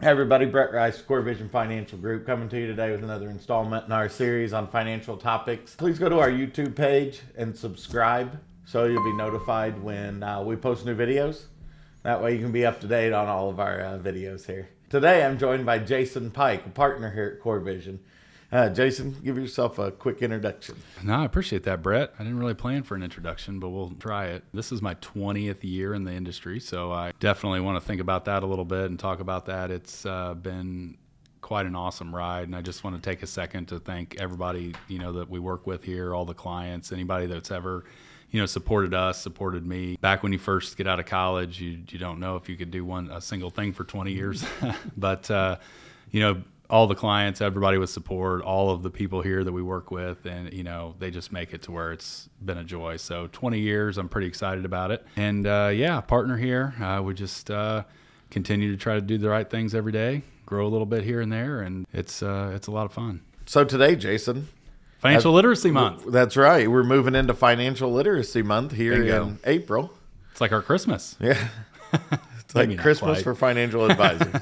Hey everybody, Brett Rice, Core Vision Financial Group, coming to you today with another installment in our series on financial topics. Please go to our YouTube page and subscribe so you'll be notified when we post new videos. That way you can be up to date on all of our videos here. Today I'm joined by Jason Pike, a partner here at Core Vision. Jason, give yourself a quick introduction. No, I appreciate that, Brett. I didn't really plan for an introduction, but we'll try it. This is my 20th year in the industry, so I definitely want to think about that a little bit and talk about that. It's been quite an awesome ride, and I just want to take a second to thank everybody, that we work with here, all the clients, anybody that's ever, supported us, supported me. Back when you first get out of college, you don't know if you could do a single thing for 20 years, but all the clients, everybody with support, all of the people here that we work with, and they just make it to where it's been a joy. So 20 years, I'm pretty excited about it. And partner here. We just continue to try to do the right things every day, grow a little bit here and there, and it's a lot of fun. So today, Jason, Financial Literacy Month. That's right. We're moving into Financial Literacy Month here in April. It's like our Christmas. Yeah. It's like Christmas for financial advisors.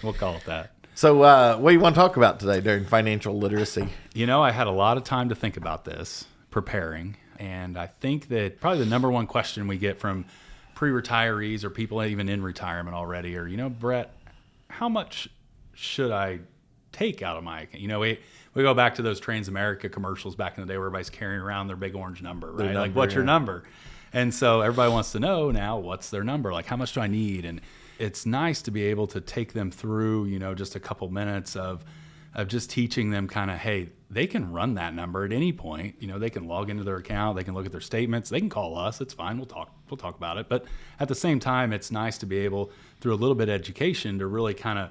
We'll call it that. So what do you want to talk about today during financial literacy? I had a lot of time to think about this, preparing, and I think that probably the number one question we get from pre-retirees or people even in retirement already are, Brett, how much should I take out of my account? We go back to those Transamerica commercials back in the day where everybody's carrying around their big orange number, right? Like, what's your number? And so everybody wants to know now, what's their number? Like, how much do I need? And it's nice to be able to take them through, just a couple minutes of just teaching them kind of, hey, they can run that number at any point. They can log into their account, they can look at their statements, they can call us. It's fine. We'll talk about it. But at the same time, it's nice to be able, through a little bit of education, to really kind of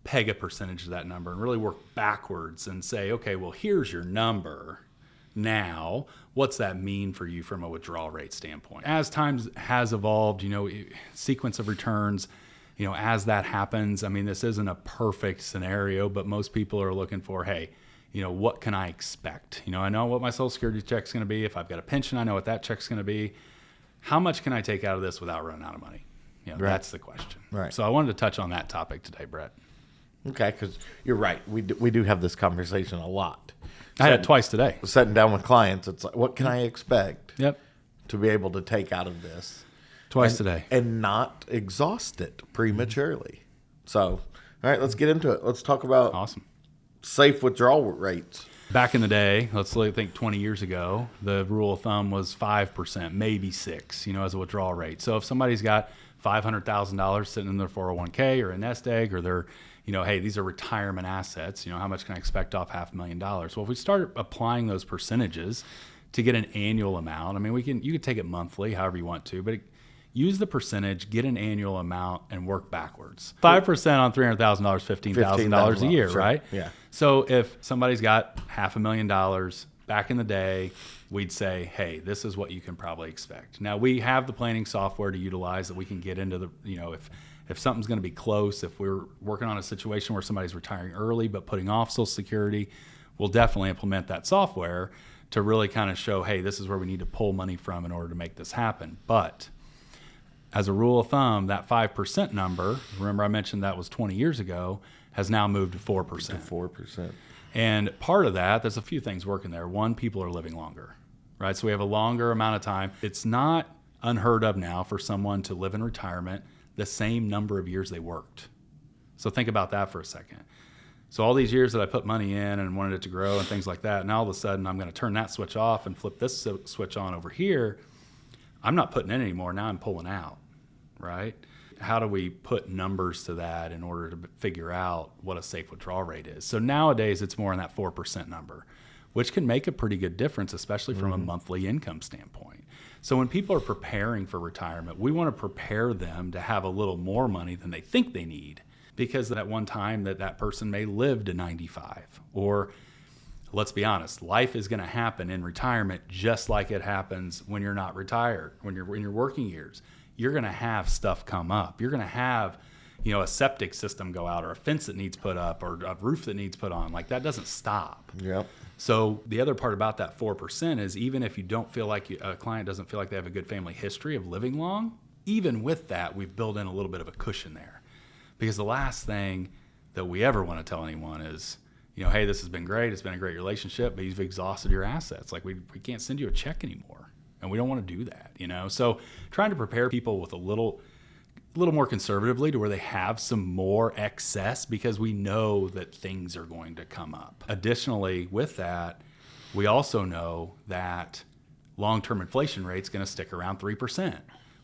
peg a percentage of that number and really work backwards and say, okay, well, here's your number. Now, what's that mean for you from a withdrawal rate standpoint? As times has evolved, sequence of returns, as that happens, this isn't a perfect scenario, but most people are looking for, hey, what can I expect? I know what my Social Security check's going to be. If I've got a pension, I know what that check's going to be. How much can I take out of this without running out of money? Right. That's the question. Right. So I wanted to touch on that topic today, Brett. Okay, because you're right. We do have this conversation a lot. I had it twice today. Sitting down with clients, it's like, what can I expect Yep. to be able to take out of this? Twice today. And not exhaust it prematurely. So, all right, let's get into it. Let's talk about Awesome. safe withdrawal rates. Back in the day, let's think 20 years ago, the rule of thumb was 5%, maybe 6%, as a withdrawal rate. So if somebody's got $500,000 sitting in their 401k or a nest egg, or they're, hey, these are retirement assets, how much can I expect off $500,000? Well, if we start applying those percentages to get an annual amount, you can take it monthly, however you want to, but use the percentage, get an annual amount, and work backwards. 5% on $300,000, $15,000 a year, sure. right? Yeah. So if somebody's got $500,000, back in the day, we'd say, hey, this is what you can probably expect. Now, we have the planning software to utilize that we can get into the, if something's going to be close, if we're working on a situation where somebody's retiring early but putting off Social Security, we'll definitely implement that software to really kind of show, hey, this is where we need to pull money from in order to make this happen. But as a rule of thumb, that 5% number, remember I mentioned that was 20 years ago, has now moved to 4%. 4%. And part of that, there's a few things working there. One, people are living longer, right? So we have a longer amount of time. It's not unheard of now for someone to live in retirement the same number of years they worked. So think about that for a second. So all these years that I put money in and wanted it to grow and things like that, now all of a sudden I'm going to turn that switch off and flip this switch on over here. I'm not putting in anymore. Now I'm pulling out, right? How do we put numbers to that in order to figure out what a safe withdrawal rate is? So nowadays it's more in that 4% number, which can make a pretty good difference, especially from a monthly income standpoint. So when people are preparing for retirement, we want to prepare them to have a little more money than they think they need, because at one time that person may live to 95. Or let's be honest, life is going to happen in retirement just like it happens when you're not retired, when you're in your working years. You're going to have stuff come up. You're going to have, a septic system go out, or a fence that needs put up, or a roof that needs put on. Like, that doesn't stop. Yep. So the other part about that 4% is, even if you don't feel like a client doesn't feel like they have a good family history of living long, even with that, we've built in a little bit of a cushion there. Because the last thing that we ever want to tell anyone is, hey, this has been great. It's been a great relationship, but you've exhausted your assets. Like we can't send you a check anymore. And we don't want to do that, So trying to prepare people with a little more conservatively to where they have some more excess because we know that things are going to come up. Additionally, with that, we also know that long-term inflation rate's going to stick around 3%.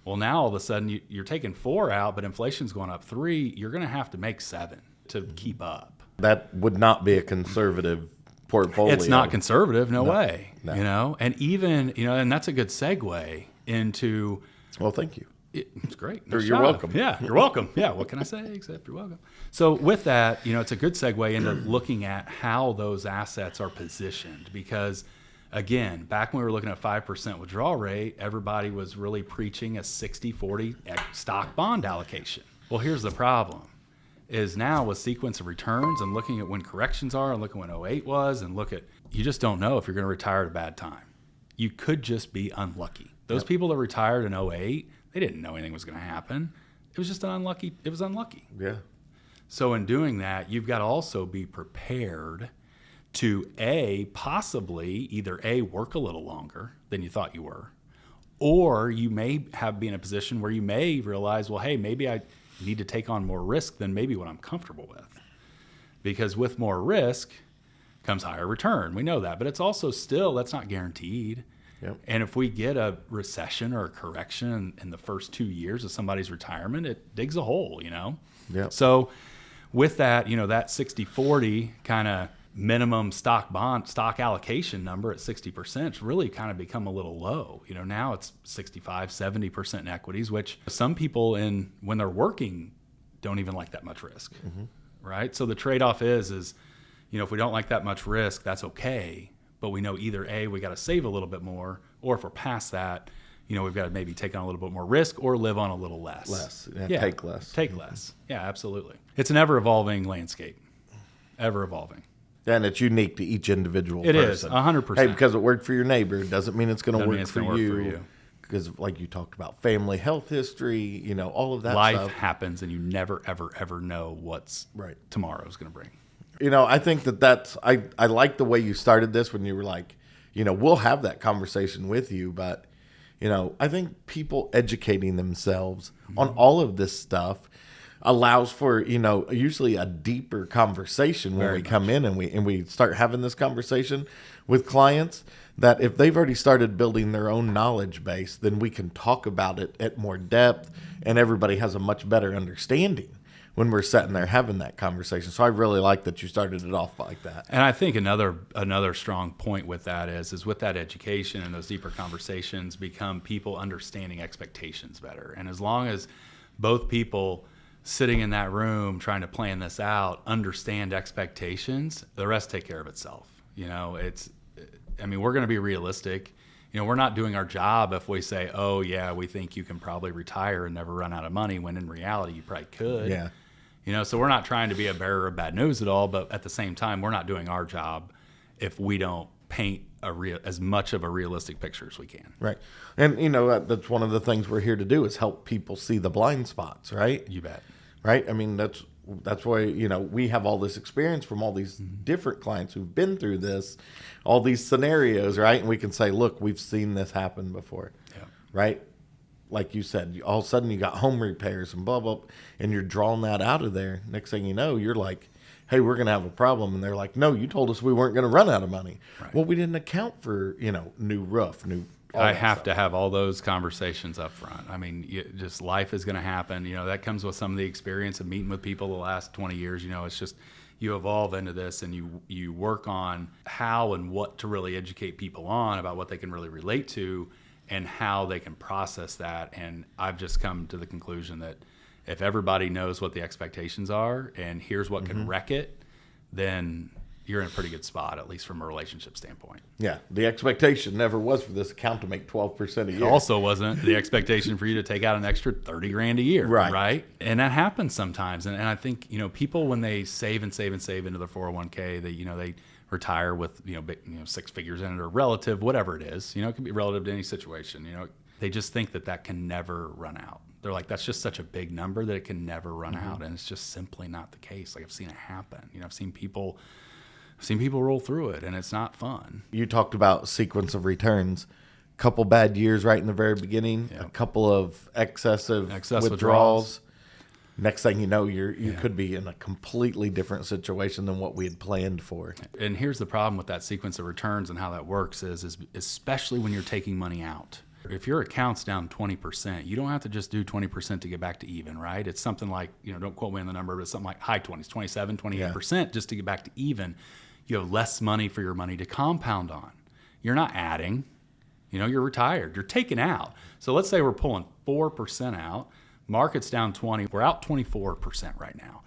Well, now all of a sudden you're taking 4 out, but inflation's going up 3. You're going to have to make 7 to keep up. That would not be a conservative portfolio. It's not conservative, no way. No. And even, and that's a good segue into. Well, thank you. It's great. You're welcome. Yeah, you're welcome. Yeah, what can I say except you're welcome? So with that, it's a good segue into looking at how those assets are positioned because, again, back when we were looking at 5% withdrawal rate, everybody was really preaching a 60-40 stock bond allocation. Well, here's the problem. Is now with sequence of returns and looking at when corrections are and looking at when 08 was and you just don't know if you're going to retire at a bad time. You could just be unlucky. Those people that retired in 08, they didn't know anything was going to happen. It was just unlucky. It was unlucky. Yeah. So in doing that, you've got to also be prepared to possibly either work a little longer than you thought you were, or you may be in a position where you may realize, well, hey, maybe I need to take on more risk than maybe what I'm comfortable with. Because with more risk comes higher return. We know that, but it's also still, that's not guaranteed. Yep. And if we get a recession or a correction in the first 2 years of somebody's retirement, it digs a hole, Yep. So with that, that 60-40 kind of minimum stock allocation number at 60% it's really kind of become a little low. Now it's 65-70% in equities, which some people when they're working don't even like that much risk. Mm-hmm. Right? So the trade-off is if we don't like that much risk, that's okay, but we know either we got to save a little bit more, or if we're past that, we've got to maybe take on a little bit more risk or live on a little less. Take less. Take less. Yeah, absolutely. It's an ever-evolving landscape. Ever evolving. And it's unique to each individual person. It is, 100%. Hey, because it worked for your neighbor doesn't mean it's going to work for work you. Because like you talked about family health history, all of that Life stuff. happens and you never, ever, ever know what's tomorrow's going to bring. I think I like the way you started this when you were like, we'll have that conversation with you, but I think people educating themselves on all of this stuff allows for, usually a deeper conversation when we come in and we start having this conversation with clients, that if they've already started building their own knowledge base, then we can talk about it at more depth and everybody has a much better understanding when we're sitting there having that conversation. So I really like that you started it off like that. And I think another strong point with that is with that education and those deeper conversations become people understanding expectations better. And as long as both people sitting in that room trying to plan this out understand expectations, the rest take care of itself. We're going to be realistic. We're not doing our job if we say, oh yeah, we think you can probably retire and never run out of money, when in reality you probably could. Yeah. So we're not trying to be a bearer of bad news at all, but at the same time, we're not doing our job if we don't paint as much of a realistic picture as we can. Right. And that's one of the things we're here to do, is help people see the blind spots, right? You bet. Right? That's why, we have all this experience from all these different clients who've been through this, all these scenarios, right? And we can say, look, we've seen this happen before. Yeah. Right? Like you said, all of a sudden you got home repairs and blah, blah, and you're drawing that out of there. Next thing you know, you're like, hey, we're going to have a problem. And they're like, no, you told us we weren't going to run out of money. Right. Well, we didn't account for, new roof, I have to have all those conversations up front. Just life is going to happen. That comes with some of the experience of meeting with people the last 20 years. It's just you evolve into this and you work on how and what to really educate people on about what they can really relate to and how they can process that. And I've just come to the conclusion that if everybody knows what the expectations are and here's what can wreck it, then you're in a pretty good spot, at least from a relationship standpoint. Yeah. The expectation never was for this account to make 12% a year. It also wasn't the expectation for you to take out an extra $30,000 a year. Right. And that happens sometimes. And I think, people, when they save and save and save into their 401k, they retire with, six figures in it, or relative, whatever it is, it can be relative to any situation. They just think that can never run out. they're like, that's just such a big number that it can never run out. And it's just simply not the case. Like I've seen it happen. You know, I've seen people roll through it, and it's not fun. You talked about sequence of returns. Couple bad years right in the very beginning, a couple of excessive withdrawals. Next thing you know, you could be in a completely different situation than what we had planned for. And here's the problem with that sequence of returns and how that works is especially when you're taking money out. If your account's down 20%, you don't have to just do 20% to get back to even, right? It's something like, don't quote me on the number, but it's something like high 20s, 27, 28% just to get back to even. You have less money for your money to compound on. You're not adding. You're retired. You're taking out. So let's say we're pulling 4% out. Market's down 20. We're out 24% right now.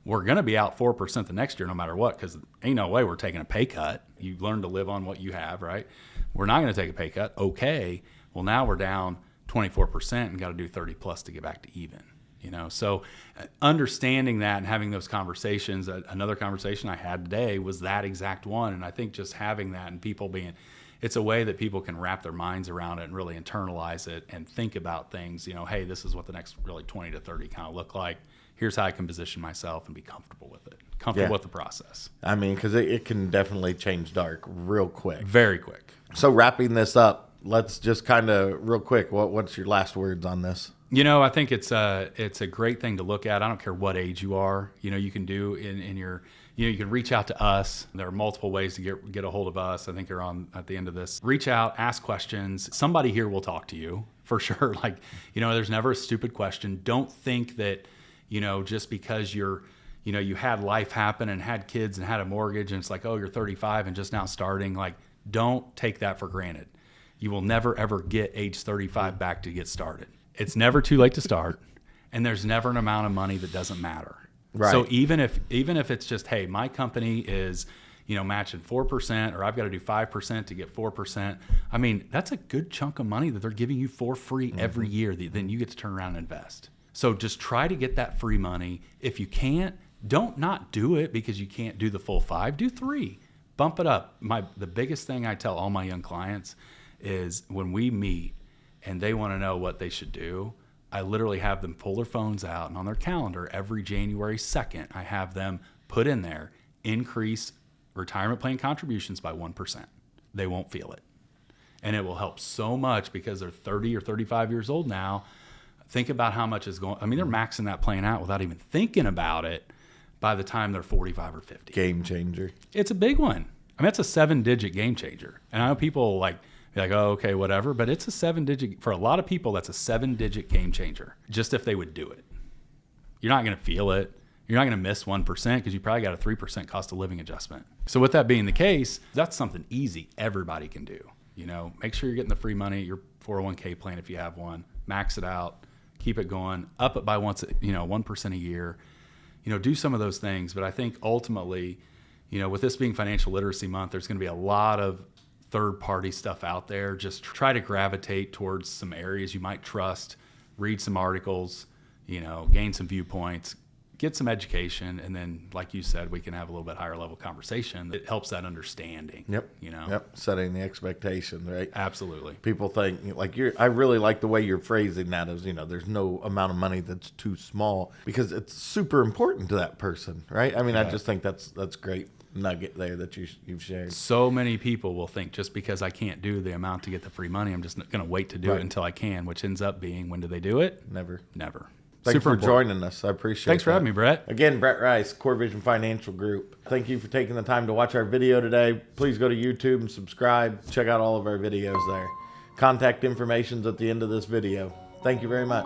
We're going to be out 4% the next year no matter what, because ain't no way we're taking a pay cut. You learn to live on what you have, right? We're not going to take a pay cut. Okay. Well, now we're down 24% and got to do 30 plus to get back to even. So understanding that and having those conversations, another conversation I had today was that exact one. And I think just having that and people it's a way that people can wrap their minds around it and really internalize it and think about things, hey, this is what the next really 20 to 30 kind of look like. Here's how I can position myself and be comfortable with it, with the process. I mean, because it can definitely change dark real quick. Very quick. So wrapping this up, let's just kind of real quick, what's your last words on this? I think it's a great thing to look at. I don't care what age you are. You can do in your, you can reach out to us. There are multiple ways to get a hold of us. I think you're on at the end of this. Reach out, ask questions. Somebody here will talk to you for sure. Like, there's never a stupid question. Don't think that, just because you had life happen and had kids and had a mortgage and it's like, oh, you're 35 and just now starting. Like, don't take that for granted. You will never, ever get age 35 back to get started. It's never too late to start, and there's never an amount of money that doesn't matter. Right. So even if it's just, hey, my company is, matching 4%, or I've got to do 5% to get 4%. I mean, that's a good chunk of money that they're giving you for free every year. Then you get to turn around and invest. So just try to get that free money. If you can't, don't not do it because you can't do the full 5. Do 3. Bump it up. The biggest thing I tell all my young clients is when we meet and they want to know what they should do, I literally have them pull their phones out, and on their calendar every January 2nd, I have them put in there, increase retirement plan contributions by 1%. They won't feel it. And it will help so much because they're 30 or 35 years old now. Think about how much is going. I mean, they're maxing that plan out without even thinking about it by the time they're 45 or 50. Game changer. It's a big one. I mean, it's a 7-digit game changer. And I know people be like, oh, okay, whatever. But it's a 7-digit, for a lot of people, that's a 7-digit game changer, just if they would do it. You're not going to feel it. You're not going to miss 1% because you probably got a 3% cost of living adjustment. So with that being the case, that's something easy everybody can do. Make sure you're getting the free money, your 401k plan if you have one, max it out, keep it going, up it by 1% a year. Do some of those things. But I think ultimately, with this being Financial Literacy Month, there's going to be a lot of third-party stuff out there. Just try to gravitate towards some areas you might trust, read some articles, gain some viewpoints, get some education, and then, like you said, we can have a little bit higher level conversation that helps that understanding. Yep. Setting the expectation, right? Absolutely. People think I really like the way you're phrasing that as, there's no amount of money that's too small, because it's super important to that person, right? I mean, I just think that's great nugget there that you've shared. So many people will think just because I can't do the amount to get the free money, I'm just going to wait to do it until I can, which ends up being, when do they do it? Never. Super Thanks for important. joining us. I appreciate it. Thanks for having me, Brett. Again, Brett Rice, Core Vision Financial Group. Thank you for taking the time to watch our video today. Please go to YouTube and subscribe. Check out all of our videos there. Contact information's at the end of this video. Thank you very much.